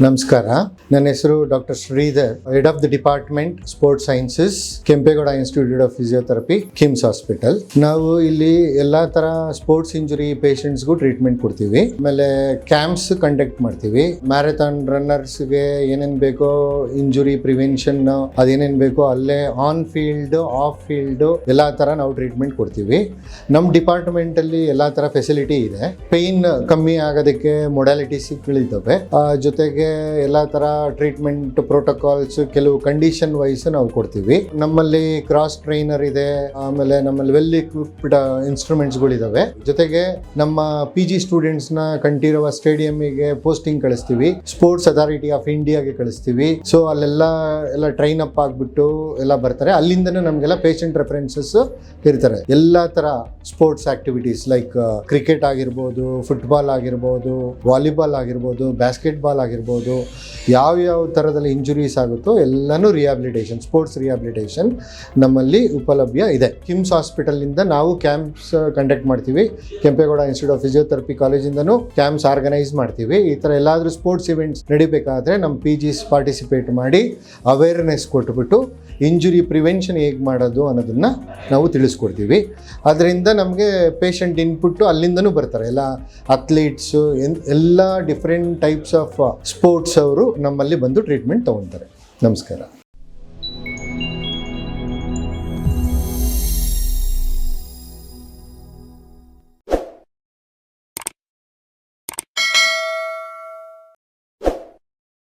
ನಮಸ್ಕಾರ, ನನ್ನ ಹೆಸರು doctor Sridhar, head of the department sports sciences, Kempegowda institute of physiotherapy, KIMS hospital. ನಾವು ಇಲ್ಲಿ ಎಲ್ಲಾ ತರ ಸ್ಪೋರ್ಟ್ಸ್ ಇಂಜುರಿ ಪೇಷಂಟ್ಸ್ಗೂ ಟ್ರೀಟ್ಮೆಂಟ್ ಕೊಡ್ತೀವಿ. ಆಮೇಲೆ ಕ್ಯಾಂಪ್ಸ್ ಕಂಡಕ್ಟ್ ಮಾಡ್ತೀವಿ. ಮ್ಯಾರಥಾನ್ ರನ್ನರ್ಸ್ಗೆ ಏನೇನ್ ಬೇಕೋ ಇಂಜುರಿ ಪ್ರಿವೆನ್ಷನ್ ಅದೇನೇನ್ ಬೇಕೋ ಅಲ್ಲೇ ಆನ್ ಫೀಲ್ಡ್ ಆಫ್ ಫೀಲ್ಡ್ ಎಲ್ಲಾ ತರ ನಾವು ಟ್ರೀಟ್ಮೆಂಟ್ ಕೊಡ್ತೀವಿ. ನಮ್ಮ ಡಿಪಾರ್ಟ್ಮೆಂಟ್ ಅಲ್ಲಿ ಎಲ್ಲಾ ತರ ಫೆಸಿಲಿಟಿ ಇದೆ. ಪೇನ್ ಕಮ್ಮಿ ಆಗೋದಕ್ಕೆ ಮೊಡಾಲಿಟೀಸ್ಗಳಿದ್ದಾವೆ. ಜೊತೆಗೆ ಎಲ್ಲ ತರ ಟ್ರೀಟ್ಮೆಂಟ್ ಪ್ರೋಟೋಕಾಲ್ಸ್ ಕೆಲವು ಕಂಡೀಷನ್ ವೈಸ್ ನಾವು ಕೊಡ್ತೀವಿ. ನಮ್ಮಲ್ಲಿ ಕ್ರಾಸ್ ಟ್ರೈನರ್ ಇದೆ, ಆಮೇಲೆ ನಮ್ಮಲ್ಲಿ ವೆಲ್ ಇಕ್ವಿಪ್ಡ್ ಇನ್ಸ್ಟ್ರೂಮೆಂಟ್ಸ್ಗಳಿದಾವೆ. ಜೊತೆಗೆ ನಮ್ಮ PG ಸ್ಟೂಡೆಂಟ್ಸ್ ನ ಕಂಠೀರವ ಸ್ಟೇಡಿಯಂಗೆ ಪೋಸ್ಟಿಂಗ್ ಕಳಿಸ್ತೀವಿ, ಸ್ಪೋರ್ಟ್ಸ್ ಅಥಾರಿಟಿ ಆಫ್ ಇಂಡಿಯಾಗೆ ಕಳಿಸ್ತೀವಿ. ಸೊ ಅಲ್ಲೆಲ್ಲ ಟ್ರೈನ್ ಅಪ್ ಆಗ್ಬಿಟ್ಟು ಎಲ್ಲ ಬರ್ತಾರೆ. ಅಲ್ಲಿಂದನೂ ನಮಗೆಲ್ಲ ಪೇಷಂಟ್ ರೆಫರೆನ್ಸಸ್ ಇರ್ತಾರೆ. ಎಲ್ಲ ತರ ಸ್ಪೋರ್ಟ್ಸ್ ಆಕ್ಟಿವಿಟೀಸ್ ಲೈಕ್ ಕ್ರಿಕೆಟ್ ಆಗಿರ್ಬೋದು, ಫುಟ್ಬಾಲ್ ಆಗಿರ್ಬೋದು, ವಾಲಿಬಾಲ್ ಆಗಿರ್ಬೋದು, ಬಾಸ್ಕೆಟ್ಬಾಲ್ ಆಗಿರ್ಬೋದು, ಯಾವ ಥರದಲ್ಲಿ ಇಂಜುರೀಸ್ ಆಗುತ್ತೋ ಎಲ್ಲನೂ ರಿಹ್ಯಾಬಿಲಿಟೇಷನ್, ಸ್ಪೋರ್ಟ್ಸ್ ರಿಹ್ಯಾಬಿಲಿಟೇಷನ್ ನಮ್ಮಲ್ಲಿ ಉಪಲಭ್ಯ ಇದೆ. ಕಿಮ್ಸ್ ಹಾಸ್ಪಿಟಲಿಂದ ನಾವು ಕ್ಯಾಂಪ್ಸ್ ಕಂಡಕ್ಟ್ ಮಾಡ್ತೀವಿ. ಕೆಂಪೇಗೌಡ ಇನ್ಸ್ಟಿಟ್ಯೂಟ್ ಆಫ್ ಫಿಸಿಯೋಥೆರಪಿ ಕಾಲೇಜಿಂದನೂ ಕ್ಯಾಂಪ್ಸ್ ಆರ್ಗನೈಸ್ ಮಾಡ್ತೀವಿ. ಈ ಥರ ಎಲ್ಲಾದರೂ ಸ್ಪೋರ್ಟ್ಸ್ ಇವೆಂಟ್ಸ್ ನಡಿಬೇಕಾದ್ರೆ ನಮ್ಮ PGs ಪಾರ್ಟಿಸಿಪೇಟ್ ಮಾಡಿ ಅವೇರ್ನೆಸ್ ಕೊಟ್ಬಿಟ್ಟು ಇಂಜುರಿ ಪ್ರಿವೆನ್ಷನ್ ಹೇಗೆ ಮಾಡೋದು ಅನ್ನೋದನ್ನು ನಾವು ತಿಳಿಸ್ಕೊಡ್ತೀವಿ. ಅದರಿಂದ ನಮಗೆ ಪೇಷಂಟ್ ಇನ್ಪುಟ್ಟು ಅಲ್ಲಿಂದನೂ ಬರ್ತಾರೆ. ಎಲ್ಲ ಅಥ್ಲೀಟ್ಸು ಎಲ್ಲ ಡಿಫ್ರೆಂಟ್ ಟೈಪ್ಸ್ ಆಫ್ ಸ್ಪೋರ್ಟ್ಸ್ ಅವರು ನಮ್ಮಲ್ಲಿ ಬಂದು ಟ್ರೀಟ್ಮೆಂಟ್ ತೊಗೊತಾರೆ. ನಮಸ್ಕಾರ.